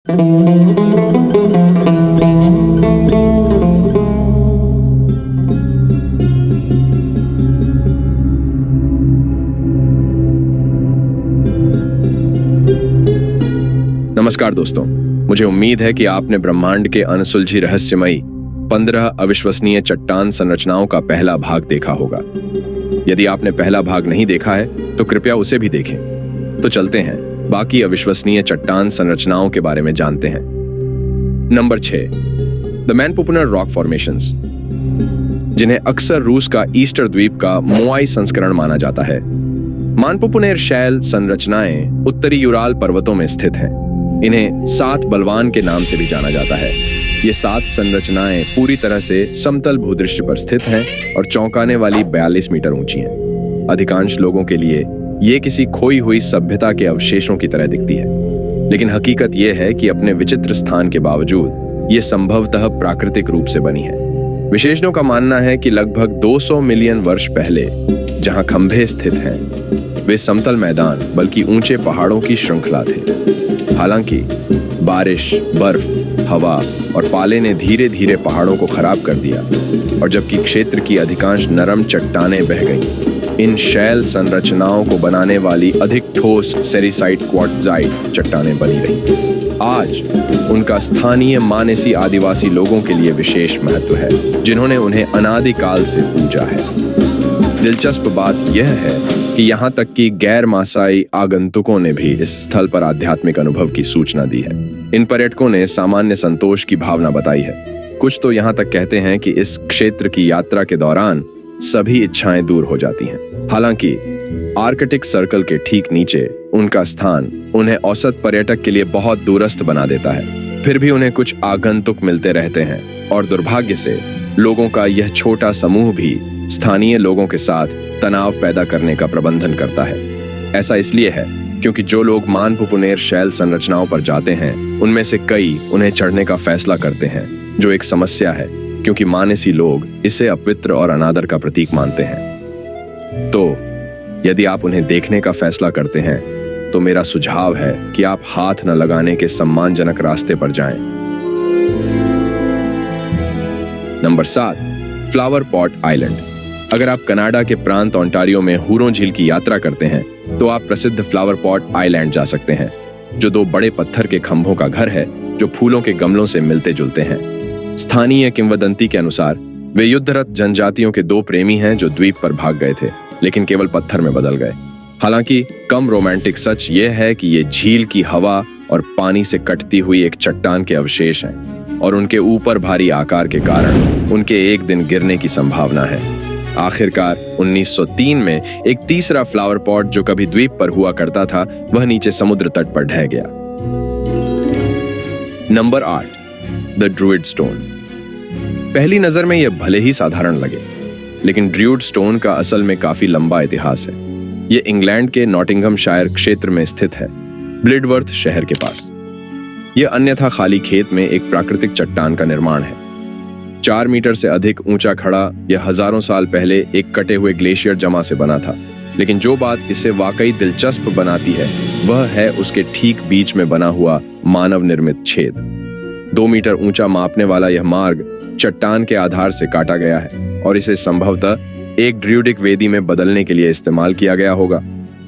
नमस्कार दोस्तों, मुझे उम्मीद है कि आपने ब्रह्मांड के अनसुलझी रहस्यमयी 15 अविश्वसनीय चट्टान संरचनाओं का पहला भाग देखा होगा। यदि आपने पहला भाग नहीं देखा है तो कृपया उसे भी देखें। तो चलते हैं बाकी अविश्वसनीय चट्टान संरचनाओं के बारे में जानते हैं। नंबर 6, द मैनपुकुनर रॉक फॉर्मेशंस, जिन्हें अक्सर रूस का ईस्टर द्वीप का मोआई संस्करण माना जाता है। मानपुकुनेर शैल संरचनाएं उत्तरी यूराल पर्वतों में स्थित हैं। इन्हें 7 बलवान के नाम से भी जाना जाता है। ये 7 संरचनाएं पूरी तरह से समतल भूदृश्य पर स्थित हैं और चौंकाने वाली 42 मीटर ऊंची हैं। अधिकांश लोगों के लिए ये किसी खोई हुई सभ्यता के अवशेषों की तरह दिखती है, लेकिन हकीकत ये है कि अपने विचित्र स्थान के बावजूद ये संभवतः प्राकृतिक रूप से बनी है। विशेषज्ञों का मानना है कि लगभग 200 मिलियन वर्ष पहले जहां खंभे स्थित हैं, वे समतल मैदान बल्कि ऊंचे पहाड़ों की श्रृंखला थे। हालांकि बारिश, बर्फ, हवा और पाले ने धीरे धीरे पहाड़ों को खराब कर दिया, और जबकि क्षेत्र की अधिकांश नरम चट्टानें बह गईं, इन शैल संरचनाओं को बनाने वाली अधिक ठोस सेरिसाइट क्वार्ट्जाइट चट्टानें बनी रहीं। आज उनका स्थानीय मानेसी आदिवासी लोगों के लिए विशेष महत्व है, जिन्होंने उन्हें अनादिकाल से पूजा है। दिलचस्प बात यह है कि यहाँ तक कि गैर मासाई आगंतुकों ने भी इस स्थल पर आध्यात्मिक अनुभव की सूचना दी है। इन पर्यटकों ने सामान्य संतोष की भावना बताई है। कुछ तो यहाँ तक कहते हैं कि इस क्षेत्र की यात्रा के दौरान सभी इच्छाएं दूर हो जाती हैं। हालांकि आर्कटिक सर्कल के ठीक नीचे उनका स्थान उन्हें औसत पर्यटक के लिए बहुत दूरस्थ बना देता है। फिर भी उन्हें कुछ आगंतुक मिलते रहते हैं, और दुर्भाग्य से लोगों का यह छोटा समूह भी स्थानीय लोगों के साथ तनाव पैदा करने का प्रबंधन करता है। ऐसा इसलिए है क्योंकि जो लोग मानपुकुनेर शैल संरचनाओं पर जाते हैं, उनमें से कई उन्हें चढ़ने का फैसला करते हैं, जो एक समस्या है क्योंकि मानेसी लोग इसे अपवित्र और अनादर का प्रतीक मानते हैं। तो यदि आप उन्हें देखने का फैसला करते हैं तो मेरा सुझाव है कि आप हाथ न लगाने के सम्मानजनक रास्ते पर जाएं। Number 7, flower pot island. अगर आप कनाडा के प्रांत ओंटारियो में हुरों झील की यात्रा करते हैं तो आप प्रसिद्ध फ्लावर पॉट आइलैंड जा सकते हैं, जो 2 बड़े पत्थर के खंभों का घर है जो फूलों के गमलों से मिलते जुलते हैं। स्थानीय किंवदंती के अनुसार वे युद्धरत जनजातियों के 2 प्रेमी हैं जो द्वीप पर भाग गए थे, लेकिन केवल पत्थर में बदल गए। हालांकि कम रोमांटिक सच यह है कि ये झील की हवा और पानी से कटती हुई एक चट्टान के अवशेष हैं, और उनके ऊपर भारी आकार के कारण उनके एक दिन गिरने की संभावना है। आखिरकार 1903 में एक तीसरा फ्लावर पॉट जो कभी द्वीप पर हुआ करता था, वह नीचे समुद्र तट पर ढह गया। Number 8, the druid stone. पहली नजर में यह भले ही साधारण लगे, लेकिन ड्रूइड स्टोन का असल में काफी लंबा इतिहास है। यह इंग्लैंड के नॉटिंघमशायर क्षेत्र में स्थित है, ब्लिडवर्थ शहर के पास। यह अन्यथा खाली खेत में एक प्राकृतिक चट्टान का निर्माण है। 4 मीटर से अधिक ऊंचा खड़ा यह हजारों साल पहले एक कटे हुए ग्लेशियर जमा से बना था, लेकिन जो बात इसे वाकई दिलचस्प बनाती है वह है उसके ठीक बीच में बना हुआ मानव निर्मित छेद। 2 मीटर ऊंचा मापने वाला यह मार्ग चट्टान के आधार से काटा गया है, और इसे संभवतः एक ड्रूइडिक वेदी में बदलने के लिए इस्तेमाल किया गया होगा।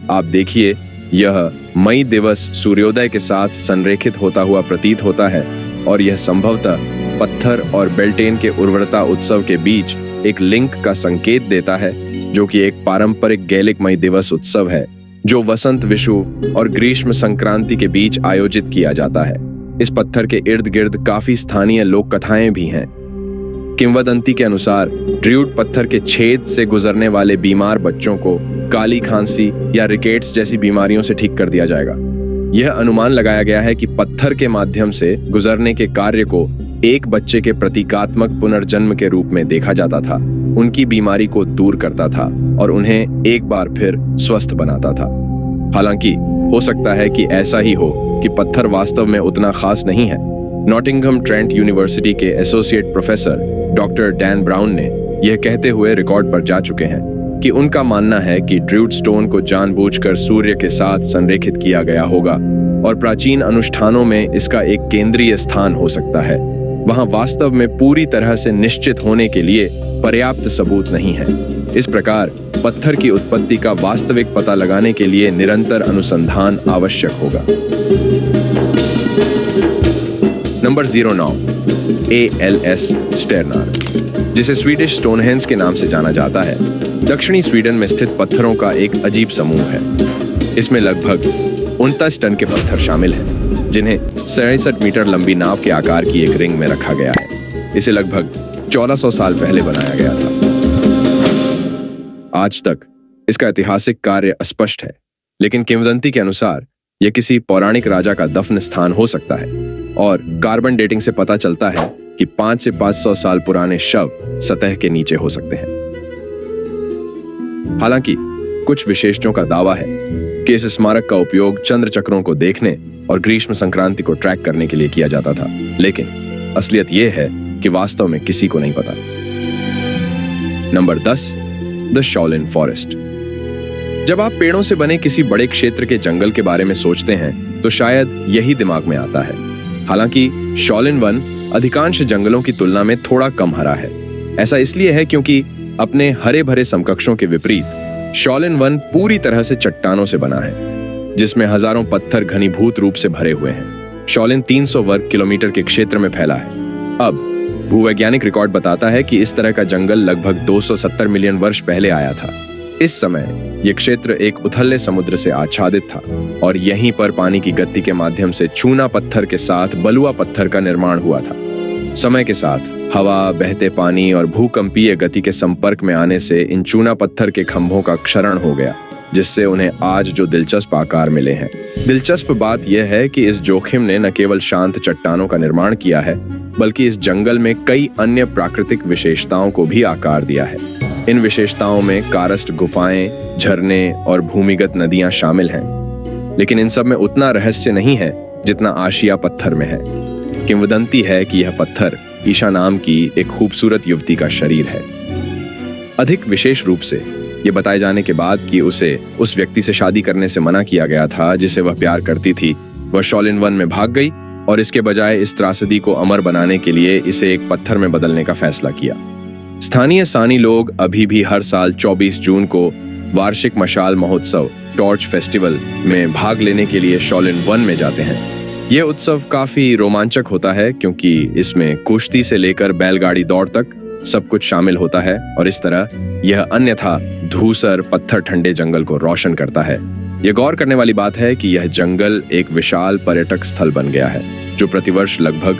आप देखिए, यह मई दिवस सूर्योदय के साथ संरेखित होता हुआ प्रतीत होता है, और यह संभवतः पत्थर और बेल्टेन के उर्वरता उत्सव के बीच एक लिंक का संकेत देता है, जो कि एक पारंपरिक गैलिक मई दिवस उत्सव है जो वसंत विषुव और ग्रीष्म संक्रांति के बीच आयोजित किया जाता है। इस पत्थर के इर्द गिर्द काफी स्थानीय लोक कथाएं भी हैं। किंवदंती के अनुसार ड्रूइड पत्थर के छेद से गुजरने वाले बीमार बच्चों को काली खांसी या रिकेट्स जैसी बीमारियों से ठीक कर दिया जाएगा। यह अनुमान लगाया गया है कि पत्थर के माध्यम से गुजरने के कार्य को एक बच्चे के प्रतीकात्मक पुनर्जन्म के रूप में देखा जाता था, उनकी बीमारी को दूर करता था और उन्हें एक बार फिर स्वस्थ बनाता था। हालांकि हो सकता है कि ऐसा ही हो कि पत्थर वास्तव में उतना खास नहीं है। नॉटिंघम ट्रेंट यूनिवर्सिटी के associate professor doctor Dan brown ने यह कहते हुए रिकॉर्ड पर जा चुके हैं कि उनका मानना है कि ड्रूइड स्टोन को जानबूझकर सूर्य के साथ संरेखित किया गया होगा और प्राचीन अनुष्ठानों में इसका एक केंद्रीय स्थान हो सकता है, वहां वास्तव में पूरी तरह से निश्चित होने के लिए पर्याप्त सबूत नहीं है। इस प्रकार पत्थर की उत्पत्ति का वास्तविक पता लगाने के लिए निरंतर अनुसंधान आवश्यक होगा। नंबर 09, ALS स्टेरनार, जिसे स्वीडिश स्टोनहेंज के नाम से जाना जाता है, दक्षिणी स्वीडन में स्थित पत्थरों का एक अजीब समूह है। इसमें लगभग 29 टन के पत्थर शामिल हैं, जिन्हें 67 मीटर लंबी नाव के आकार की एक रिंग में रखा गया है। इसे लगभग 1400 साल पहले बनाया गया था। आज तक इसका ऐतिहासिक कार्य अस्पष्ट है, लेकिन किंवदंती के अनुसार यह किसी पौराणिक राजा का दफन स्थान हो सकता है और कार्बन डेटिंग से पता चलता है कि 5 से 500 साल पुराने शव सतह के नीचे हो सकते हैं। हालांकि कुछ विशेषज्ञों का दावा है कि इस स्मारक का उपयोग चंद्र चक्रों को देखने और ग्रीष्म संक्रांति को ट्रैक करने के लिए किया जाता था, लेकिन असलियत यह है कि वास्तव में किसी को नहीं पता। Number 10, the Shaolin forest. जब आप पेड़ों से बने किसी बड़े क्षेत्र के जंगल के बारे में सोचते हैं तो शायद यही दिमाग में आता है। हालांकि शॉलिन वन अधिकांश जंगलों की तुलना में थोड़ा कम हरा है। ऐसा इसलिए है क्योंकि अपने हरे भरे समकक्षों के विपरीत शॉलिन वन पूरी तरह से चट्टानों से बना है, जिसमें हजारों पत्थर घनीभूत रूप से भरे हुए हैं। शॉलिन 300 वर्ग किलोमीटर के क्षेत्र में फैला है। अब भूवैज्ञानिक रिकॉर्ड बताता है कि इस तरह का जंगल लगभग 270 मिलियन वर्ष पहले आया था। इस समय यह क्षेत्र एक उथले समुद्र से आच्छादित था और यहीं पर पानी की गति के माध्यम से चूना पत्थर के साथ बलुआ पत्थर का निर्माण हुआ था। समय के साथ हवा, बहते पानी और भूकंपीय गति के संपर्क में आने से इन चूना पत्थर के खंभों का क्षरण हो गया, जिससे उन्हें आज जो दिलचस्प आकार मिले हैं। दिलचस्प बात यह है कि इस जोखिम ने न केवल शांत चट्टानों का निर्माण किया है, बल्कि इस जंगल में कई अन्य प्राकृतिक विशेषताओं को भी आकार दिया है। इन विशेषताओं में कारस्ट गुफाएं, झरने और भूमिगत नदियां शामिल हैं, लेकिन इन सब में उतना रहस्य नहीं है जितना आशिया पत्थर में है। किंवदंती है कि यह पत्थर ईशा नाम की एक खूबसूरत युवती का शरीर है। अधिक विशेष रूप से ये बताए जाने के बाद कि उसे उस व्यक्ति से शादी करने से मना किया गया था जिसे वह प्यार करती थी, वह शॉलिन वन में भाग गई और इसके बजाय इस त्रासदी को अमर बनाने के लिए इसे एक पत्थर में बदलने का फैसला किया। स्थानीय सानी लोग अभी भी हर साल 24 जून को वार्षिक मशाल महोत्सव टॉर्च फेस्टिवल में भाग लेने के लिए शॉलिन वन में जाते हैं। यह उत्सव काफी रोमांचक होता है क्योंकि इसमें कुश्ती से लेकर बैलगाड़ी दौड़ तक सब कुछ शामिल होता है और इस तरह यह अन्यथा धूसर पत्थर ठंडे जंगल को रोशन करता है। यह गौर करने वाली बात है कि यह जंगल एक विशाल पर्यटक स्थल बन गया है जो प्रतिवर्ष लगभग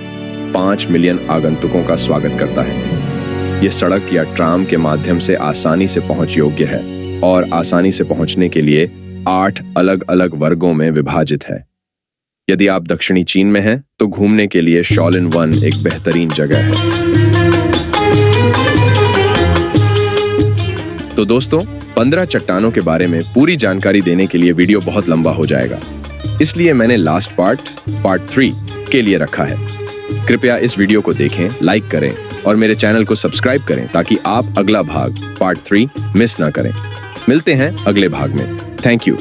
5 मिलियन आगंतुकों का स्वागत करता है। यह सड़क या ट्राम के माध्यम से आसानी से पहुंच योग्य है और आसानी से पहुंचने के लिए 8 अलग अलग वर्गों में विभाजित है। यदि आप दक्षिणी चीन में हैं तो घूमने के लिए शॉलिन वन एक बेहतरीन जगह है। तो दोस्तों, 15 चट्टानों के बारे में पूरी जानकारी देने के लिए वीडियो बहुत लंबा हो जाएगा, इसलिए मैंने लास्ट पार्ट 3 के लिए रखा है। कृपया इस वीडियो को देखें, लाइक करें और मेरे चैनल को सब्सक्राइब करें ताकि आप अगला भाग पार्ट 3 मिस ना करें। मिलते हैं अगले भाग में। Thank you.